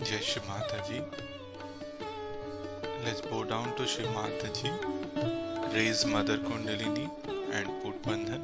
Jai Shri Mataji. Let's bow down to Shri Mataji, raise Mother Kundalini and put Bandhan.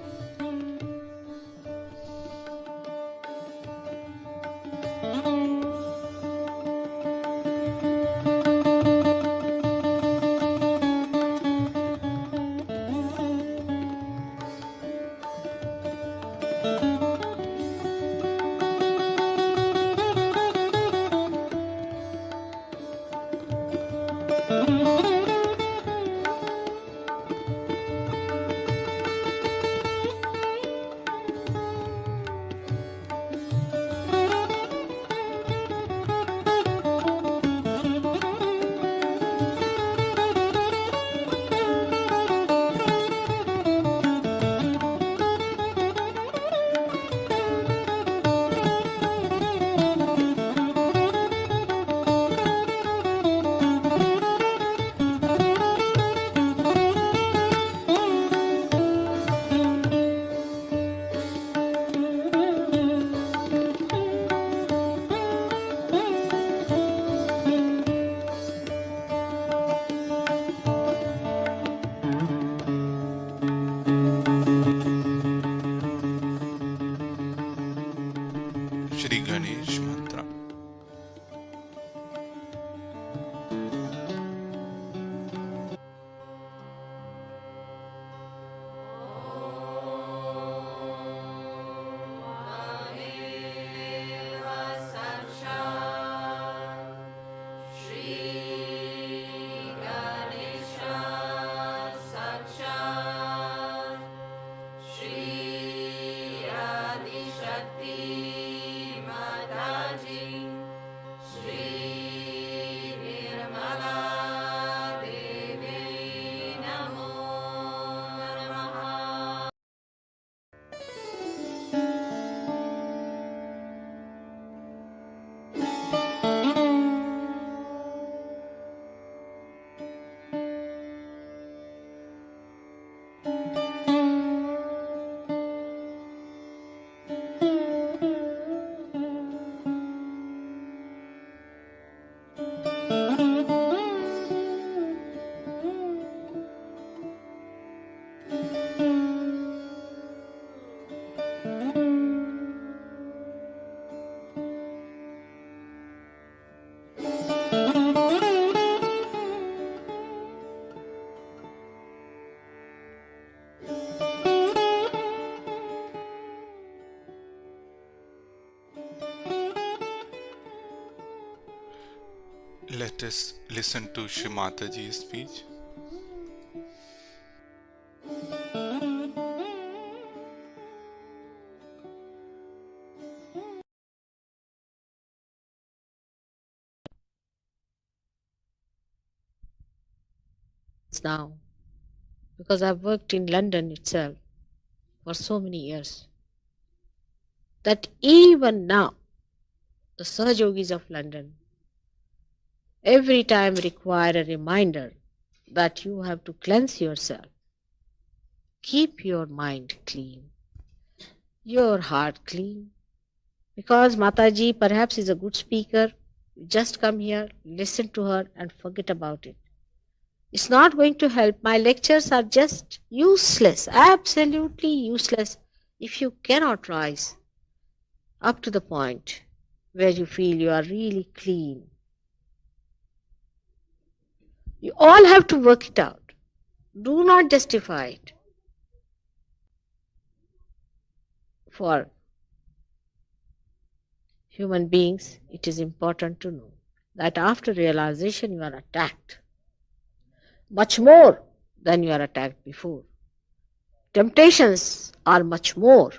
Let us listen to Shrimataji's speech. Now, because I've worked in London itself for so many years, that even now, the Sahajogis of London every time require a reminder that you have to cleanse yourself, keep your mind clean, your heart clean. Because Mataji perhaps is a good speaker, you just come here, listen to her, and forget about it. It's not going to help. My lectures are just useless, absolutely useless, if you cannot rise up to the point where you feel you are really clean. You all have to work it out. Do not justify it. For human beings, it is important to know that after realization you are attacked much more than you are attacked before. Temptations are much more.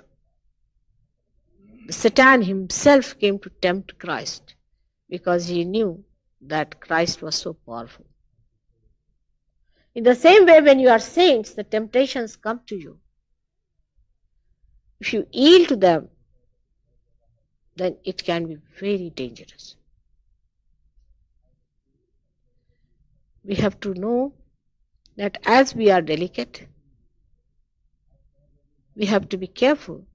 The Satan himself came to tempt Christ because he knew that Christ was so powerful. In the same way, when you are saints, the temptations come to you. If you yield to them, then it can be very dangerous. We have to know that as we are delicate, we have to be careful.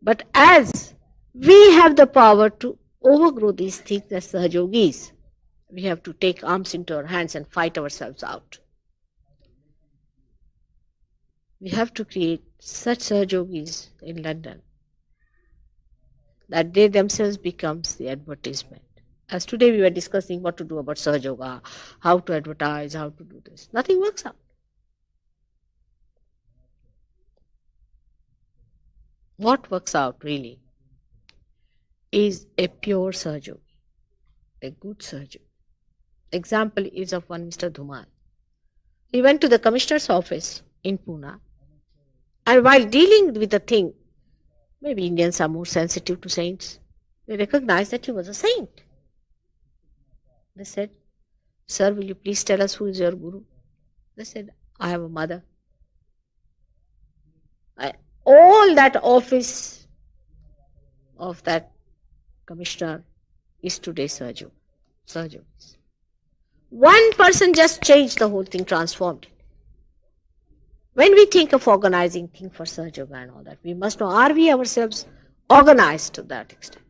But as we have the power to overgrow these things as Sahajogis, we have to take arms into our hands and fight ourselves out. We have to create such Sahajogis in London that they themselves becomes the advertisement. As today we were discussing what to do about Sahajoga, how to advertise, how to do this. Nothing works out. What works out really is a pure Sahajogi, a good Sahajogi. Example is of one Mr. Dhuman. He went to the commissioner's office in Pune, and while dealing with the thing, maybe Indians are more sensitive to saints, they recognized that he was a saint. They said, "Sir, will you please tell us who is your guru?" They said, "I have a mother." All that office of that commissioner is today Sahajogis. One person just changed the whole thing, transformed it. When we think of organizing things for Sahajoga and all that, we must know, are we ourselves organized to that extent?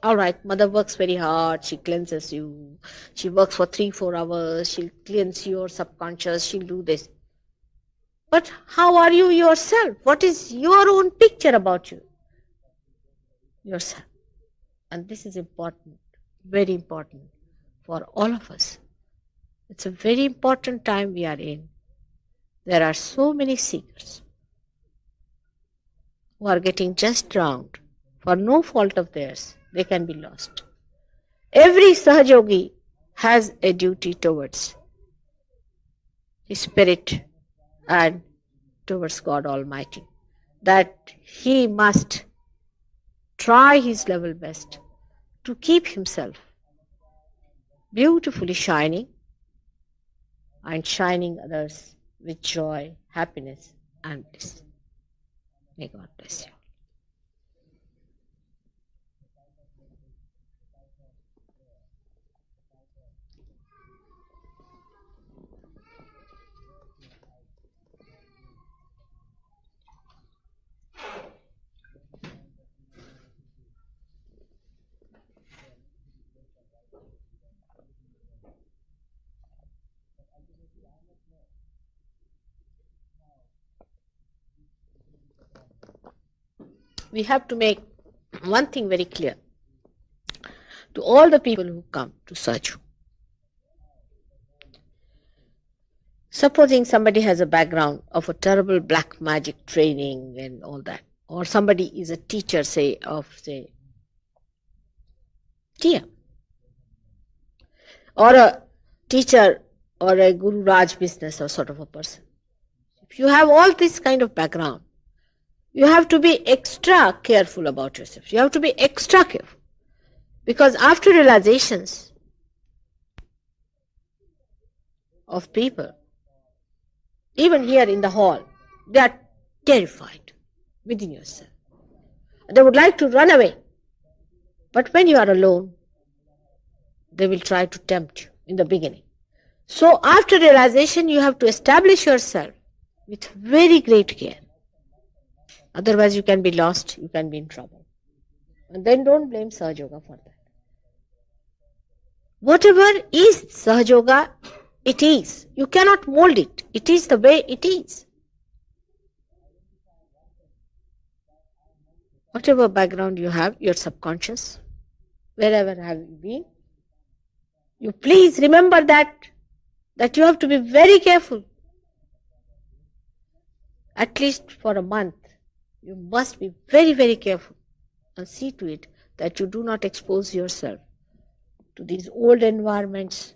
All right, mother works very hard, she cleanses you, she works for 3-4 hours, she'll cleanse your subconscious, she'll do this. But how are you yourself? What is your own picture about you? Yourself. And this is important, very important for all of us. It's a very important time we are in. There are so many seekers who are getting just drowned for no fault of theirs. They can be lost. Every Sahajogi has a duty towards his spirit and towards God Almighty, that he must try his level best to keep himself beautifully shining and shining others with joy, happiness and bliss. May God bless you. We have to make one thing very clear to all the people who come to Sahaju. Supposing somebody has a background of a terrible black magic training and all that, or somebody is a teacher, say, of, say, TM. or a teacher or a Guru Raj business or sort of a person. If you have all this kind of background, you have to be extra careful about yourself. You have to be extra careful. Because after realizations of people, even here in the hall, they are terrified within yourself. They would like to run away. But when you are alone, they will try to tempt you in the beginning. So after realization, you have to establish yourself with very great care. Otherwise, you can be lost, you can be in trouble. And then don't blame Sahaja Yoga for that. Whatever is Sahaja Yoga, it is. You cannot mold it. It is the way it is. Whatever background you have, your subconscious, wherever have you been, you please remember that you have to be very careful. At least for a month, you must be very, very careful and see to it that you do not expose yourself to these old environments.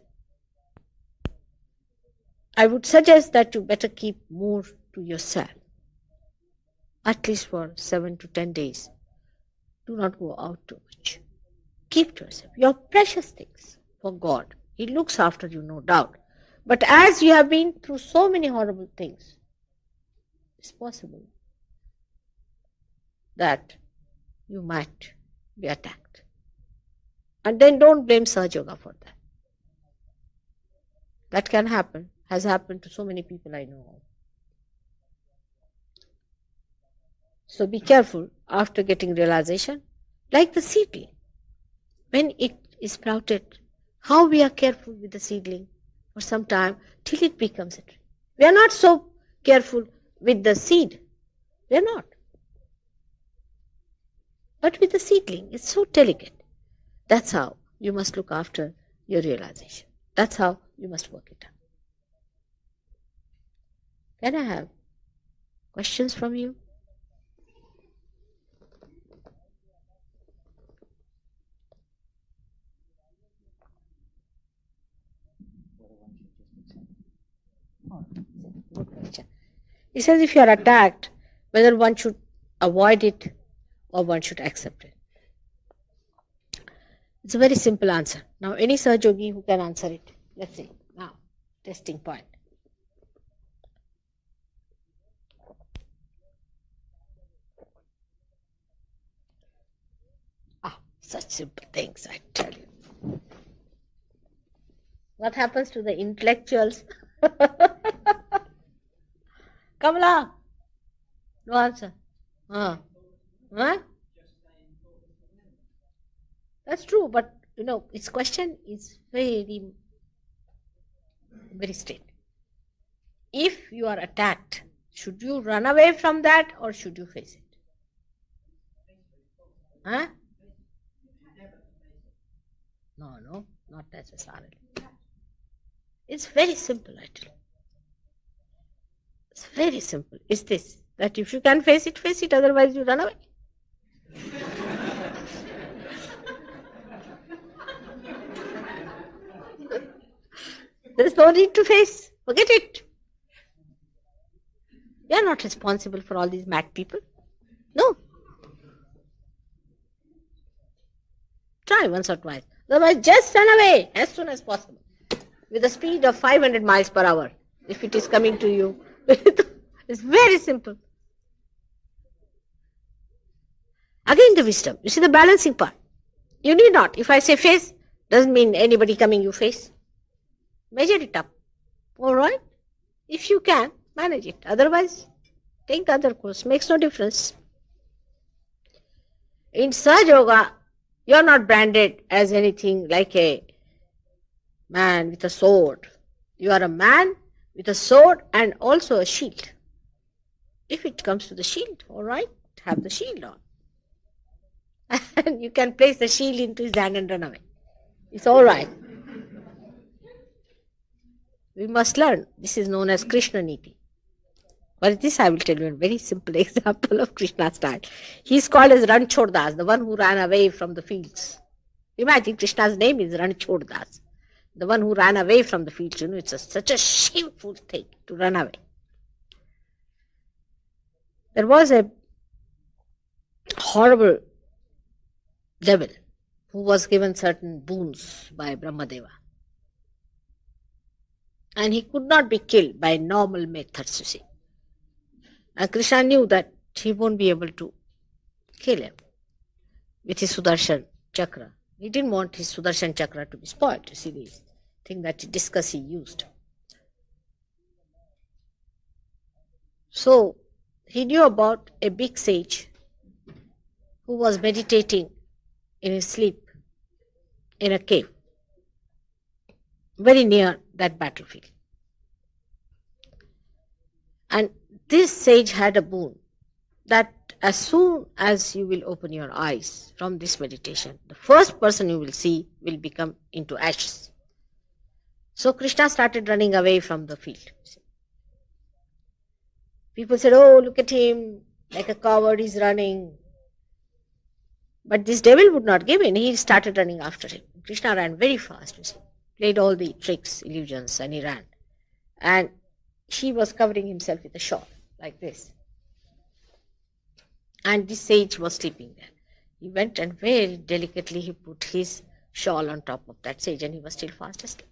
I would suggest that you better keep more to yourself, at least for 7 to 10 days. Do not go out too much. Keep to yourself your precious things for God. He looks after you, no doubt. But as you have been through so many horrible things, it's possible that you might be attacked. And then don't blame Sahaja Yoga for that. That can happen, has happened to so many people I know of. So be careful after getting realization, like the seedling. When it is sprouted, how we are careful with the seedling for some time till it becomes a tree. We are not so careful with the seed. We are not. But with the seedling, it's so delicate. That's how you must look after your realization. That's how you must work it out. Can I have questions from you? He says if you are attacked, whether one should avoid it or one should accept it. It's a very simple answer. Now, any Sahaja Yogi who can answer it, let's see. Now, testing point. Such simple things, I tell you. What happens to the intellectuals? Kamala, no answer. Huh? That's true, but its question is very, very straight. If you are attacked, should you run away from that or should you face it? Huh? No, not necessarily. It's very simple, actually. It's very simple. It's this, that if you can face it, otherwise you run away. There's no need to face. Forget it. We are not responsible for all these mad people. No. Try once or twice. Otherwise, just run away as soon as possible. With a speed of 500 miles per hour. If it is coming to you. It's very simple. Again the wisdom. You see the balancing part. You need not. If I say face, doesn't mean anybody coming you face. Measure it up. Alright? If you can, manage it. Otherwise, take the other course. Makes no difference. In Sahaja Yoga, you are not branded as anything like a man with a sword. You are a man with a sword and also a shield. If it comes to the shield, alright, have the shield on. And you can place the shield into his hand and run away. It's alright. We must learn. This is known as Krishna Niti. But this I will tell you a very simple example of Krishna style. He is called as Ranchhod Das, the one who ran away from the fields. Imagine Krishna's name is Ranchhod Das. the one who ran away from the field. It's such a shameful thing to run away. There was a horrible devil who was given certain boons by Brahmadeva. And he could not be killed by normal methods, you see. And Krishna knew that he won't be able to kill him with his Sudarshan Chakra. He didn't want his Sudarshan Chakra to be spoiled, you see, the thing that discus he used. So, he knew about a big sage who was meditating in his sleep in a cave very near that battlefield. And this sage had a boon that as soon as you will open your eyes from this meditation, the first person you will see will become into ashes. So Krishna started running away from the field. People said, oh, look at him, like a coward, he's running. But this devil would not give in. He started running after him. Krishna ran very fast, you see, played all the tricks, illusions, and he ran. And he was covering himself with a shawl, like this. And this sage was sleeping there. He went and very delicately he put his shawl on top of that sage, and he was still fast asleep.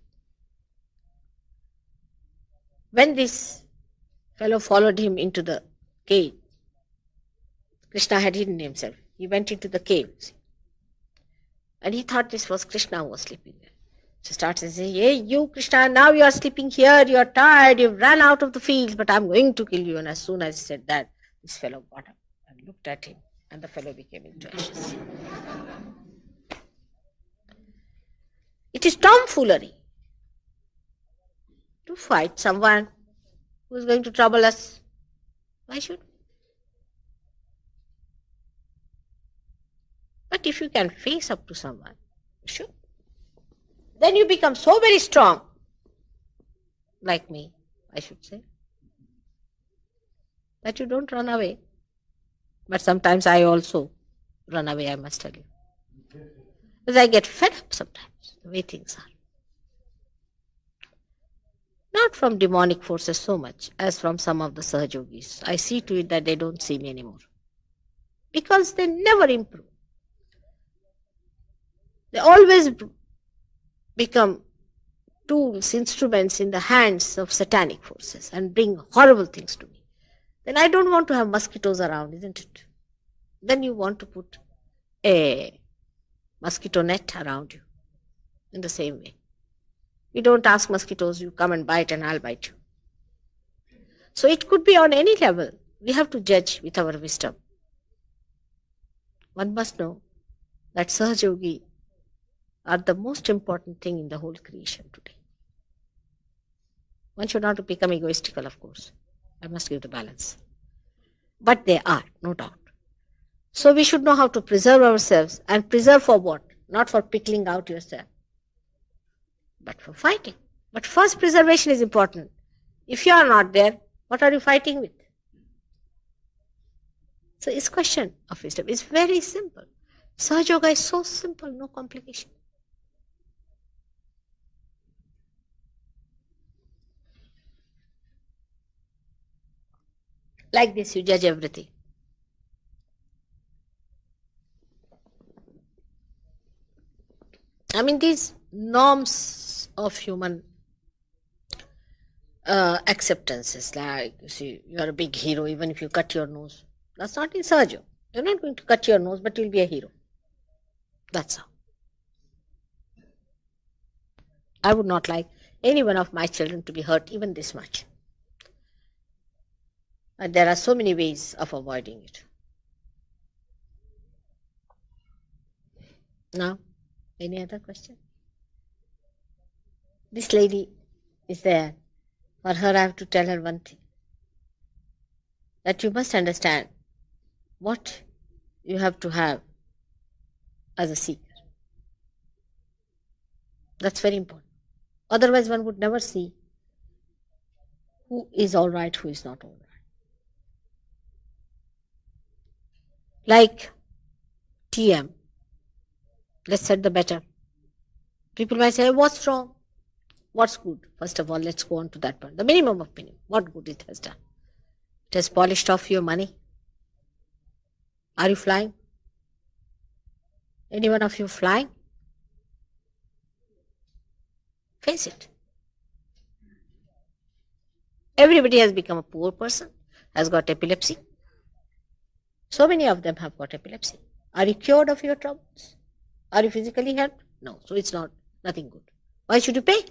When this fellow followed him into the cave, Krishna had hidden himself. He went into the cave, and he thought this was Krishna who was sleeping there. So starts and says, hey, you Krishna, now you are sleeping here, you are tired, you've run out of the field, but I'm going to kill you. And as soon as he said that, this fellow got up and looked at him, and the fellow became into ashes. It is tomfoolery to fight someone who is going to trouble us. Why should we? But if you can face up to someone, sure, then you become so very strong, like me, I should say, that you don't run away. But sometimes I also run away, I must tell you. Because I get fed up sometimes, the way things are. Not from demonic forces so much as from some of the Sahajogis. I see to it that they don't see me anymore. Because they never improve. They always become tools, instruments in the hands of satanic forces and bring horrible things to me. Then I don't want to have mosquitoes around, isn't it? Then you want to put a mosquito net around you in the same way. You don't ask mosquitoes, you come and bite and I'll bite you. So it could be on any level. We have to judge with our wisdom. One must know that Sahajogi are the most important thing in the whole creation today. One should not become egoistical, of course. I must give the balance. But they are, no doubt. So we should know how to preserve ourselves, and preserve for what? Not for pickling out yourself, but for fighting. But first preservation is important. If you are not there, what are you fighting with? So it's question of wisdom. It's very simple. Sahaja Yoga is so simple, no complication. Like this, you judge everything. I mean, these norms of human acceptances, like, you see, you are a big hero even if you cut your nose. That's not in Sahaja. You're not going to cut your nose, but you'll be a hero. That's how. I would not like any one of my children to be hurt even this much. And there are so many ways of avoiding it. Now, any other question? This lady is there. For her, I have to tell her one thing. That you must understand what you have to have as a seeker. That's very important. Otherwise, one would never see who is all right, who is not all right. Like TM. Let's set the better. People might say, what's wrong? What's good? First of all, let's go on to that point. The minimum of minimum. What good it has done? It has polished off your money. Are you flying? Any one of you flying? Face it. Everybody has become a poor person, has got epilepsy. So many of them have got epilepsy. Are you cured of your troubles? Are you physically helped? No. So it's nothing good. Why should you pay?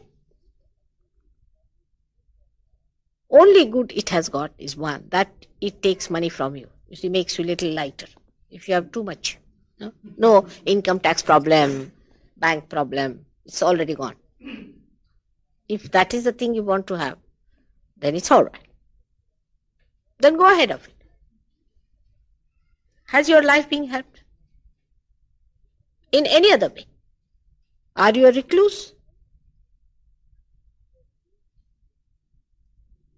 Only good it has got is one, that it takes money from you. You see, makes you a little lighter. If you have too much, no income tax problem, bank problem, it's already gone. If that is the thing you want to have, then it's all right. Then go ahead of it. Has your life been helped in any other way? Are you a recluse?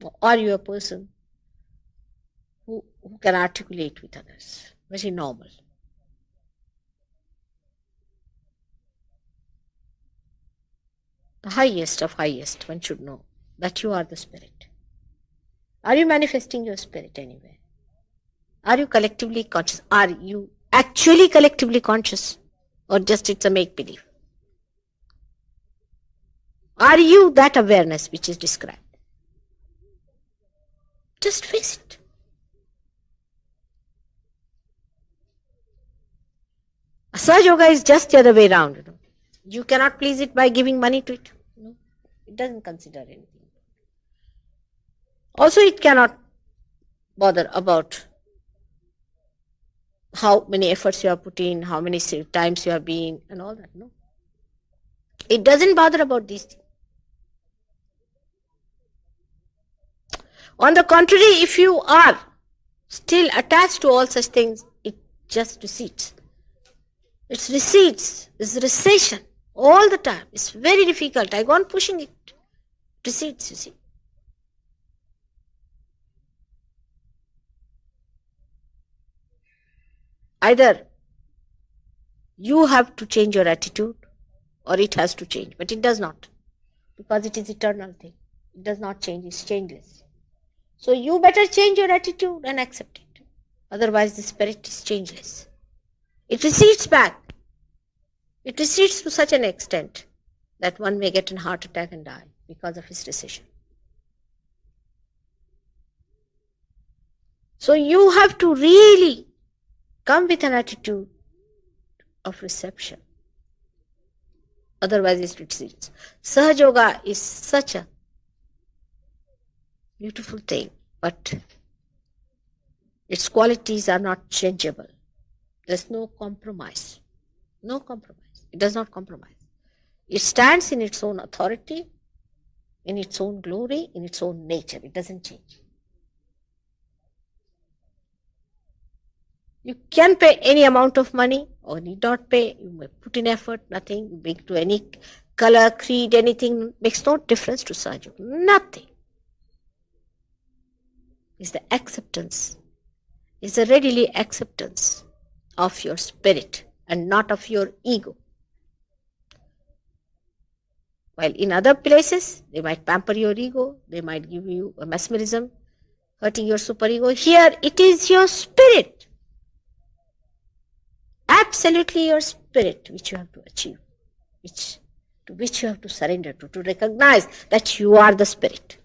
Or are you a person who can articulate with others? Very normal. The highest of highest, one should know that you are the spirit. Are you manifesting your spirit anywhere? Are you collectively conscious? Are you actually collectively conscious? Or just it's a make-believe? Are you that awareness which is described? Just face it. Sahaja Yoga is just the other way around. You cannot please it by giving money to it. No, it doesn't consider anything. Also, it cannot bother about how many efforts you have put in, how many times you have been, and all that. No, it doesn't bother about these things. On the contrary, if you are still attached to all such things, it just recedes. It recedes, it's recession all the time. It's very difficult. I go on pushing it. It recedes, you see. Either you have to change your attitude or it has to change, but it does not, because it is eternal thing. It does not change, it's changeless. So you better change your attitude and accept it. Otherwise the spirit is changeless. It recedes back. It recedes to such an extent that one may get a heart attack and die because of his recession. So you have to really come with an attitude of reception. Otherwise it recedes. Sahaja Yoga is such a beautiful thing, but its qualities are not changeable. There's no compromise. No compromise. It does not compromise. It stands in its own authority, in its own glory, in its own nature. It doesn't change. You can pay any amount of money or need not pay. You may put in effort, nothing. You bring to any color, creed, anything. Makes no difference to Sahaja Yoga. Nothing. It's the acceptance. It's the readily acceptance of your spirit and not of your ego. While in other places, they might pamper your ego, they might give you a mesmerism, hurting your superego. Here, it is your spirit. Absolutely your spirit which you have to achieve, to which you have to surrender to recognize that you are the spirit.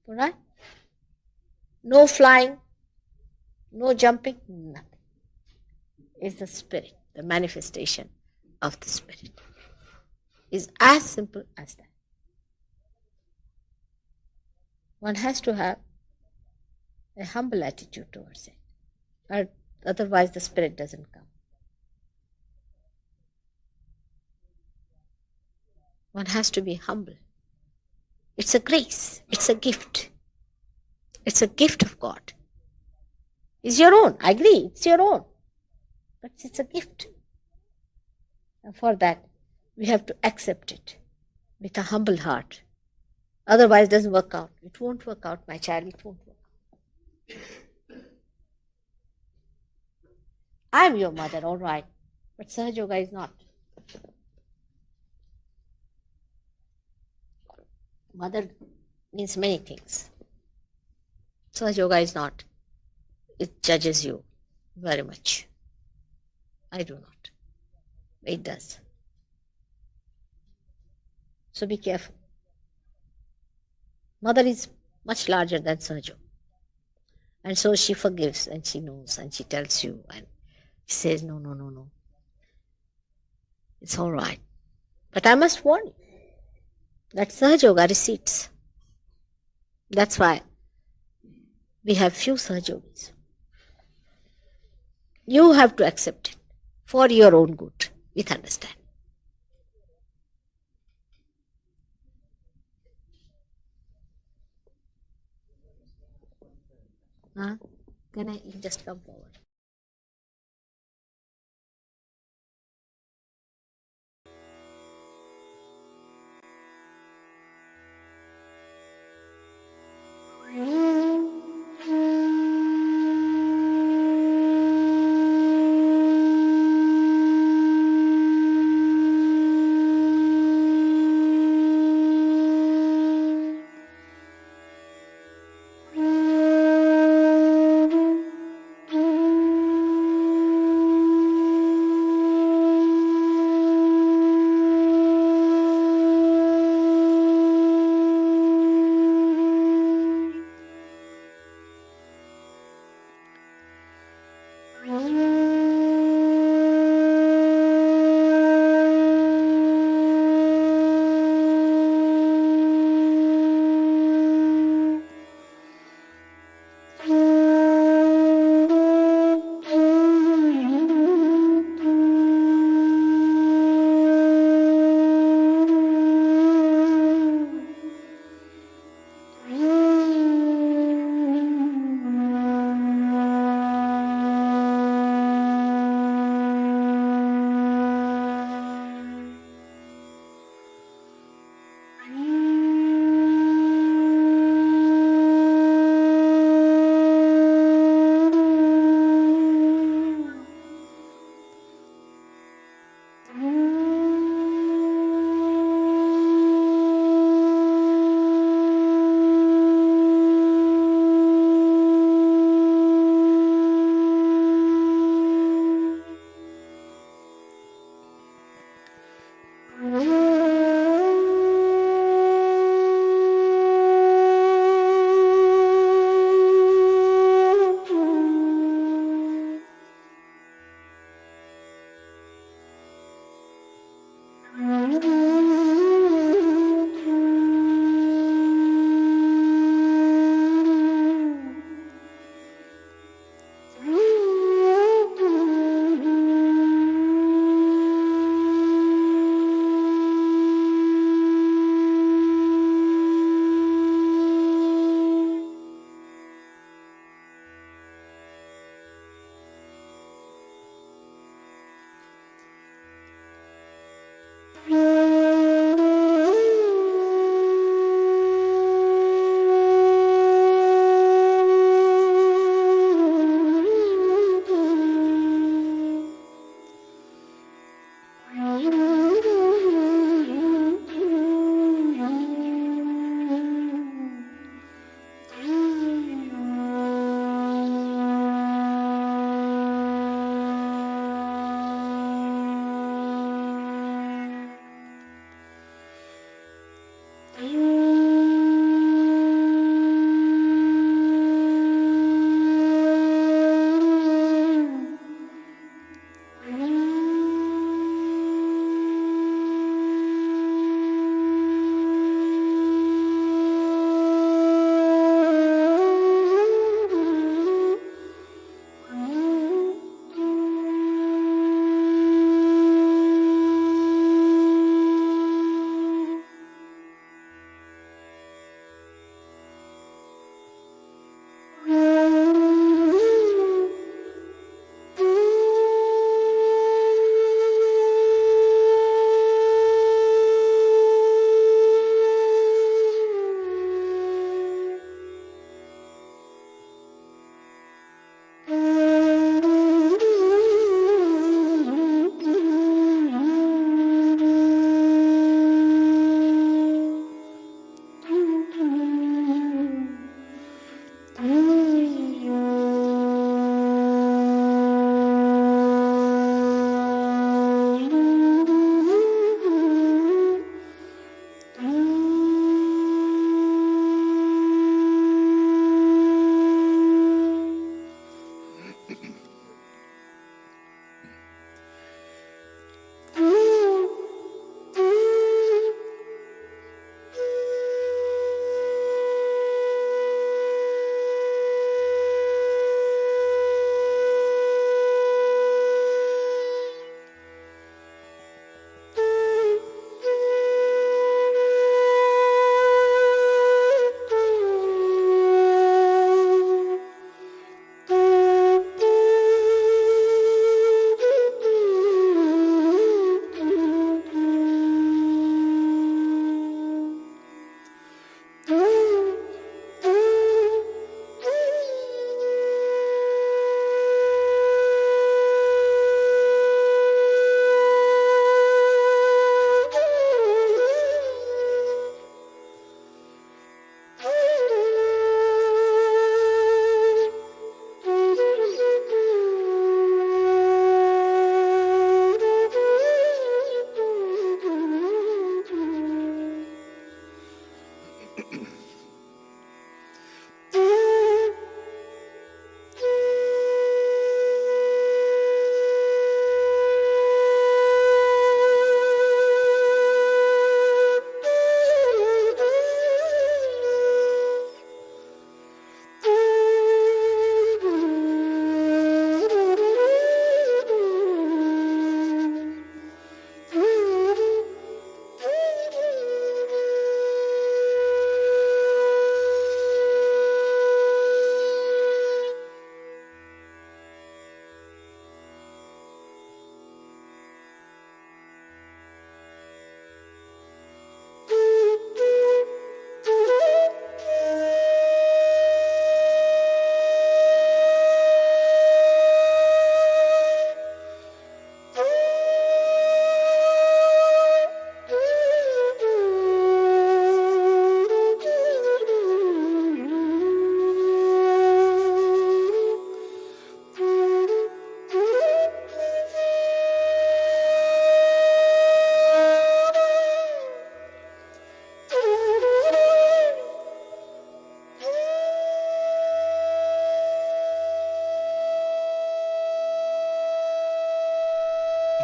Alright? No flying, no jumping, nothing. It's the spirit, the manifestation of the spirit. Is as simple as that. One has to have a humble attitude towards it, or otherwise the spirit doesn't come. One has to be humble. It's a grace. It's a gift. It's a gift of God. It's your own. I agree. It's your own. But it's a gift. And for that, we have to accept it with a humble heart. Otherwise, it doesn't work out. It won't work out, my child. It won't work out. I am your mother, all right. But Sahaja Yoga is not. Mother means many things. Sahaja Yoga is not. It judges you very much. I do not. It does. So be careful. Mother is much larger than Sahaja. And so she forgives and she knows and she tells you and she says, no, no, no, no. It's all right. But I must warn you that Sahaja Yoga recedes. That's why we have few Sahaja Yogis. You have to accept it for your own good with understanding. Huh? Can I just come forward?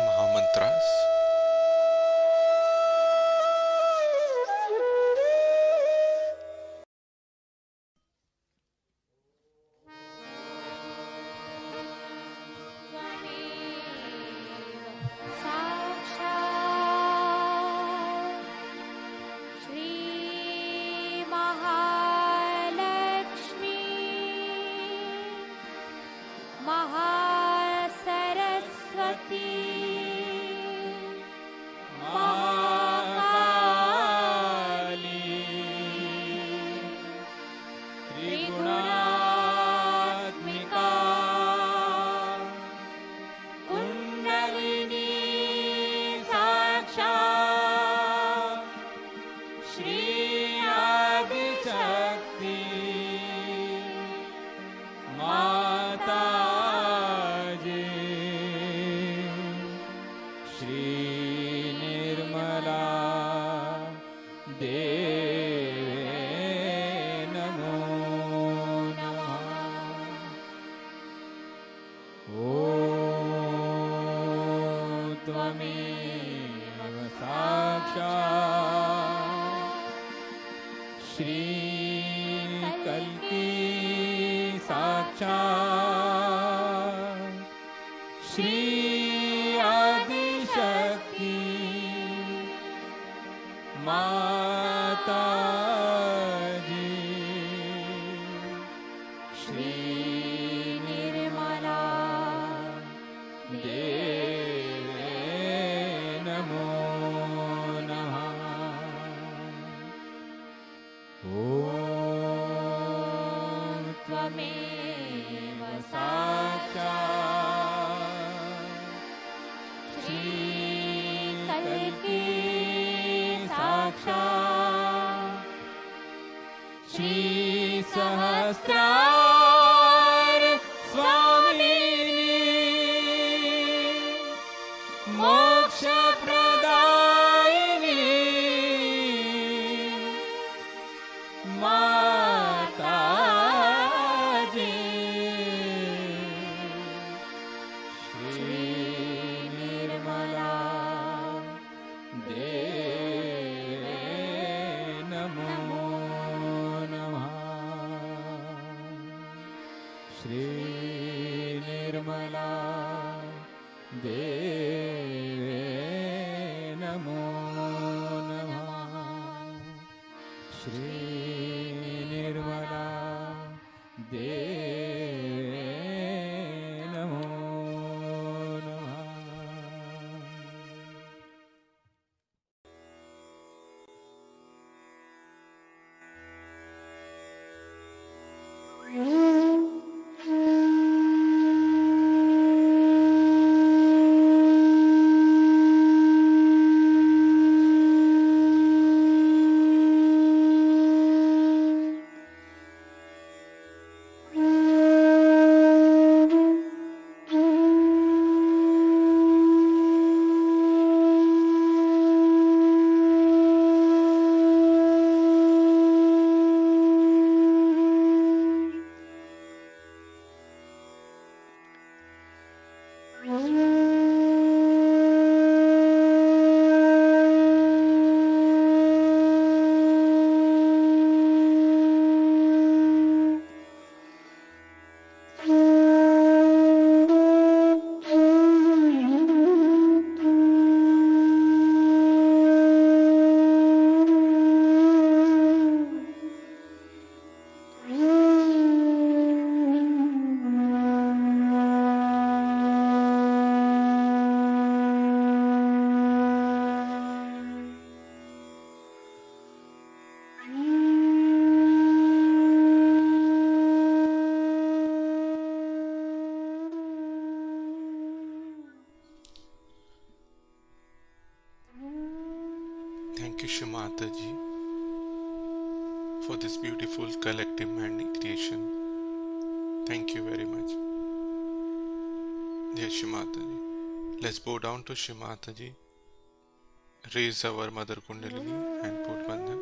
Mahamantras. for this beautiful collective meditation. Thank you very much. Jai Shri Mataji. Let's bow down to Shri Mataji. Raise our Mother Kundalini and put Bandhan.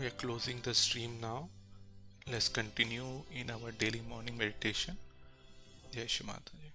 We are closing the stream now. Let's continue in our daily morning meditation. Jai Shri Mataji.